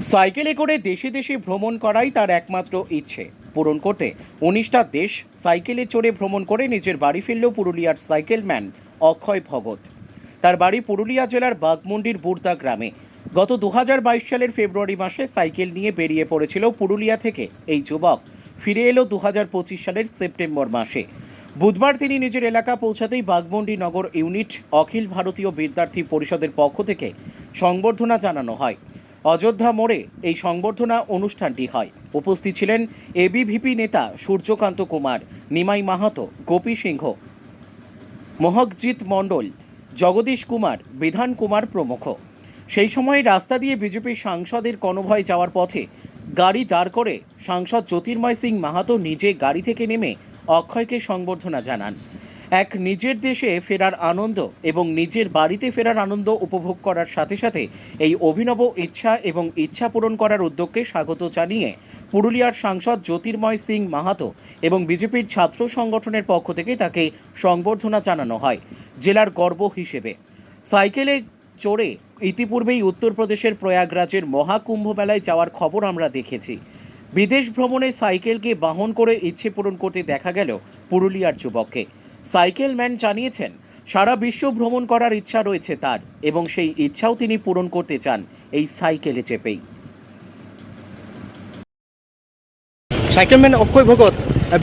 সাইকেলে করে দেশে দেশে ভ্রমণ করাই তার একমাত্র ইচ্ছে পূরণ করতে ১৯টা দেশ সাইকেলে চড়ে ভ্রমণ করে নিজের বাড়ি ফিরল পুরুলিয়ার সাইকেলম্যান অক্ষয় ভগত। তার বাড়ি পুরুলিয়া জেলার বাঘমুন্ডির বুর্দা গ্রামে। গত ২০২২ সালের ফেব্রুয়ারি মাসে সাইকেল নিয়ে বেরিয়ে পড়েছিল পুরুলিয়া থেকে এই যুবক। ফিরে এলো ২০২৫ সালের সেপ্টেম্বর মাসে। বুধবার তিনি নিজের এলাকা পৌঁছাতেই বাঘমুন্ডি নগর ইউনিট অখিল ভারতীয় বিদ্যার্থী পরিষদের পক্ষ থেকে সংবর্ধনা জানানো হয়। অযোধ্যা মোড়ে এই সংবর্ধনা অনুষ্ঠানটি হয়। উপস্থিত ছিলেন এবিভিপি নেতা সূর্যকান্ত কুমার, নিমাই মাহাতো, গোপী সিংহ, মহকজিৎ মণ্ডল, জগদীশ কুমার, বিধান কুমার প্রমুখ। সেই সময় রাস্তা দিয়ে বিজেপি সাংসদের কনভয় যাওয়ার পথে গাড়ি দাঁড় করে সাংসদ জ্যোতির্ময় সিং মাহাতো নিজে গাড়ি থেকে নেমে অক্ষয়কে সংবর্ধনা জানান। এক নিজের দেশে ফেরার আনন্দ এবং নিজের বাড়িতে ফেরার আনন্দ উপভোগ করার সাথে সাথে এই অভিনব ইচ্ছা এবং ইচ্ছা পূরণ করার উদ্যোগকে স্বাগত জানিয়ে পুরুলিয়ার সাংসদ জ্যোতির্ময় সিং মাহাতো এবং বিজেপির ছাত্র সংগঠনের পক্ষ থেকে তাকে সংবর্ধনা জানানো হয় জেলার গর্ব হিসেবে। সাইকেলে চড়ে ইতিপূর্বেই উত্তরপ্রদেশের প্রয়াগরাজের মহাকুম্ভ মেলায় যাওয়ার খবর আমরা দেখেছি। বিদেশ ভ্রমণে সাইকেলকে বাহন করে ইচ্ছে পূরণ করতে দেখা গেল পুরুলিয়ার যুবককে। সাইকেলম্যান জানিয়েছেন সারা বিশ্ব ভ্রমণ করার ইচ্ছা রয়েছে তার এবং সেই ইচ্ছাও তিনি পূরণ করতে চান এই সাইকেলে চেপেই। সাইকেলম্যান অক্ষয় ভগত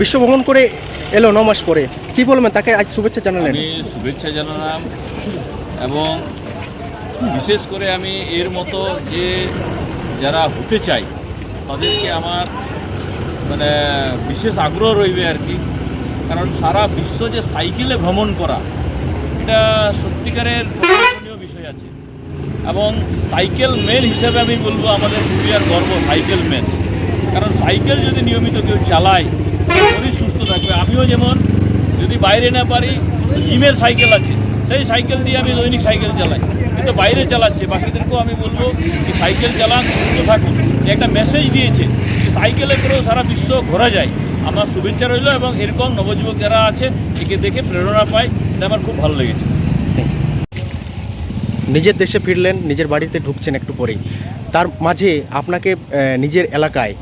বিশ্ব ভ্রমণ করে এলো ৯ মাস পরে, কি বলবেন তাকে আজ শুভেচ্ছা জানালেন? আমি শুভেচ্ছা জানালাম এবং বিশেষ করে আমি এর মতো যে যারা হতে চাই তাদেরকে আমার বিশেষ আগ্রহ রইবে আর কি। কারণ সারা বিশ্ব যে সাইকেলে ভ্রমণ করা এটা সত্যিকারের প্রশংসনীয় বিষয় আছে এবং সাইকেল ম্যান হিসেবে আমি বলবো আমাদের পুরুলিয়ার গর্ব সাইকেল ম্যান। কারণ সাইকেল যদি নিয়মিত কেউ চালায় শরীর সুস্থ থাকবে। আমিও যেমন যদি বাইরে না পারি জিমের সাইকেল আছে, সেই সাইকেল দিয়ে আমি দৈনিক সাইকেল চালাই, কিন্তু বাইরে চালাচ্ছে বাকিদেরকেও আমি বলবো যে সাইকেল চালান, সুস্থ থাকুন। একটা মেসেজ দিয়েছে যে সাইকেলে করেও সারা বিশ্ব ঘোরা যায়। আমার শুভেচ্ছা রইল এবং এরকম নবযুবক যারা আছে একে দেখে প্রেরণা পায়, এটা আমার খুব ভালো লেগেছে। নিজের দেশে ফিরলেন, নিজের বাড়িতে ঢুকছেন একটু পরেই, তার মাঝে আপনাকে নিজের এলাকায়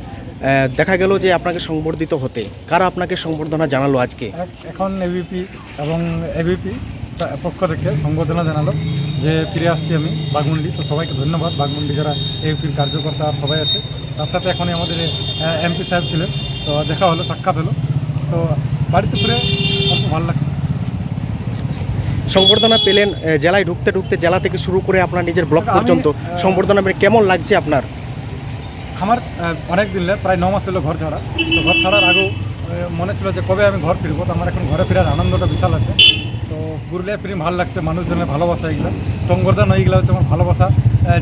দেখা গেল যে আপনাকে সংবর্ধিত হতে কারা আপনাকে সংবর্ধনা জানালো আজকে? এখন এবিপি এবং এবিপি পক্ষ থেকে সংবর্ধনা জানালো যে ফিরে আসছি আমি বাঘমুন্ডি। তো সবাইকে ধন্যবাদ, বাঘমুন্ডি যারা এবিপির কার্যকর্তা সবাই আছে। তার সাথে এখনই আমাদের এমপি সাহেব ছিলেন, তো দেখা হলো, সাক্ষাৎ হলো। তো বাড়িতে ফিরে অল্প ভালো লাগছে। সংবর্ধনা পেলেন, জেলায় ঢুকতে ঢুকতে জেলা থেকে শুরু করে আপনার নিজের ব্লক পর্যন্ত সংবর্ধনা পেয়ে কেমন লাগছে আপনার? আমার অনেক দিন প্রায় ৯ মাস হলো ঘর ছাড়া। তো ঘর ছাড়ার আগেও মনে ছিল যে কবে আমি ঘর ফিরবো। তো আমার এখন ঘরে ফেরার আনন্দটা বিশাল আছে। তো পুরুলিয়া ফিরে ভালো লাগছে, মানুষজনের ভালোবাসা এগুলো সংবর্ধনা, এইগুলো হচ্ছে আমার ভালোবাসা,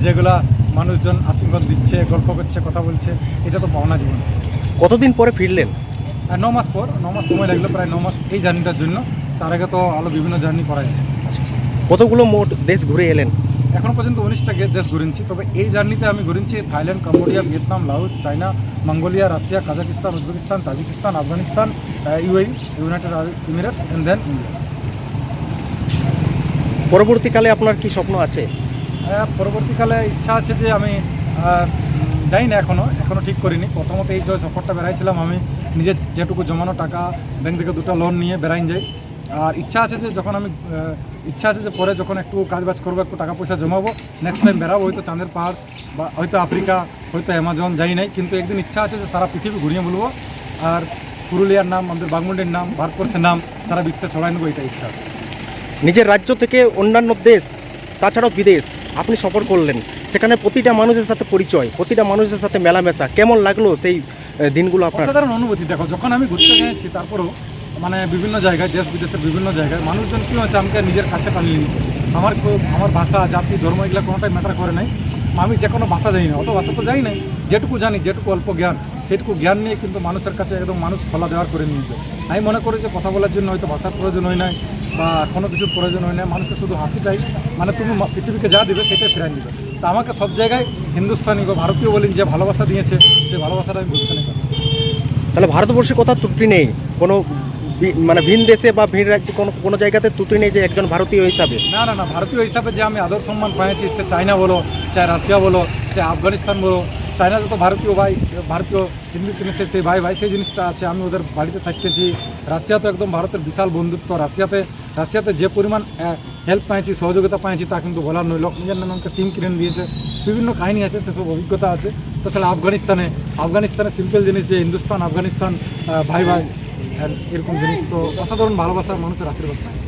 যেগুলা মানুষজন আশীর্বাদ দিচ্ছে, গল্প করছে, কথা বলছে, এটা তো পাওনা জীবন। কতদিন পরে ফিরলেন? ৯ মাস পর, ৯ মাস সময় লাগলো, প্রায় 9 মাস এই জার্নিটার জন্য। তার আগে তো আরও বিভিন্ন জার্নি করা যায়। কতগুলো মোট দেশ ঘুরে এলেন? এখন পর্যন্ত 19টা দেশ ঘুরেছি। তবে এই জার্নিতে আমি ঘুরেছি Thailand, Cambodia, Vietnam, Laos, China, Mongolia, Russia, Kazakhstan, Uzbekistan, Tajikistan, Afghanistan, UAE, United Arab Emirates and then India. পরবর্তীকালে আপনার কি স্বপ্ন আছে? পরবর্তীকালে ইচ্ছা আছে যে আমি যাই না, এখনও ঠিক করিনি। প্রথমত এই যে সফরটা বেড়াইছিলাম আমি নিজের যেটুকু জমানো টাকা ব্যাংক থেকে 2টা লোন নিয়ে বেড়াইন যাই। আর ইচ্ছা আছে যে পরে যখন একটু কাজবাজ করবো, একটু টাকা পয়সা জমাবো, নেক্সট টাইম বেড়াবো, হয়তো চাঁদের পাহাড় বা হয়তো আফ্রিকা, হয়তো অ্যামাজন, যাই নাই। কিন্তু একদিন ইচ্ছা আছে যে সারা পৃথিবী ঘুরিয়ে বলবো আর পুরুলিয়ার নাম, আমাদের বাঘমুন্ডির নাম, ভারতবর্ষের নাম সারা বিশ্বে ছড়াই নেবো, এটা ইচ্ছা। নিজের রাজ্য থেকে অন্যান্য দেশ, তাছাড়াও বিদেশ আপনি সফর করলেন, সেখানে প্রতিটা মানুষের সাথে পরিচয়, প্রতিটা মানুষের সাথে মেলামেশা, কেমন লাগলো সেই দিনগুলো আপনার? অসাধারণ অনুভূতি। দেখো, যখন আমি ঘুরতে গিয়েছি তারপরেও বিভিন্ন জায়গায়, দেশ বিদেশের বিভিন্ন জায়গায় মানুষজন কী হচ্ছে আমাকে নিজের কাছে টানিয়ে নিচ্ছে। আমার ভাষা, জাতি, ধর্ম এগুলো কোনোটাই ম্যাটার করে নাই। আমি যে কোনো ভাষা জানি না, অত ভাষা তো জানি নাই, যেটুকু জানি, যেটুকু অল্প জ্ঞান, সেটুকু জ্ঞান নিয়ে কিন্তু মানুষের কাছে একদম মানুষ খোলা দেওয়ার করে নিয়েছে। আমি মনে করি যে কথা বলার জন্য হয়তো ভাষার প্রয়োজন হয় নাই বা কোনো কিছুর প্রয়োজন হয় না, মানুষের শুধু হাসিটাই, তুমি পৃথিবীকে যা দেবে সেটাই ফেরাই দিবে। তা আমাকে সব জায়গায় হিন্দুস্তানি বা ভারতীয় বলেন যে ভালোবাসা দিয়েছে, সেই ভালোবাসাটা আমি বুঝতে পারি। তাহলে ভারতবর্ষে কথা ত্রুটি নেই, কোনো ভিন দেশে বা ভিন রাজ্যে কোনো জায়গাতে ত্রুটি নেই যে একজন ভারতীয় হিসাবে? না, ভারতীয় হিসাবে যে আমি আদর সম্মান পেয়েছি, সে চায়না বলো, চাहे রাশিয়া বলো, চাहे আফগানিস্তান বলো, চায়নাতে তো ভারতীয় ভাই, ভারতীয় হিন্দু জিনিসে সেই ভাই ভাই সেই জিনিসটা আছে। আমি ওদের বাড়িতে থাকতেছি। রাশিয়া তো একদম ভারতের বিশাল বন্ধুত্ব। রাশিয়াতে যে পরিমাণ হেল্প পাইছি, সহযোগিতা পাইছি তা কিন্তু বলার নয়। লোক নিজের নামকে সিম কিনে দিয়েছে, বিভিন্ন কাহিনী আছে, সেসব অভিজ্ঞতা আছে। তো তাহলে আফগানিস্তানে সিম্পল জিনিস যে হিন্দুস্তান আফগানিস্তান ভাই ভাই এরকম জিনিস, তো অসাধারণ ভালোবাসা মানুষের আশীর্বাদ পায়।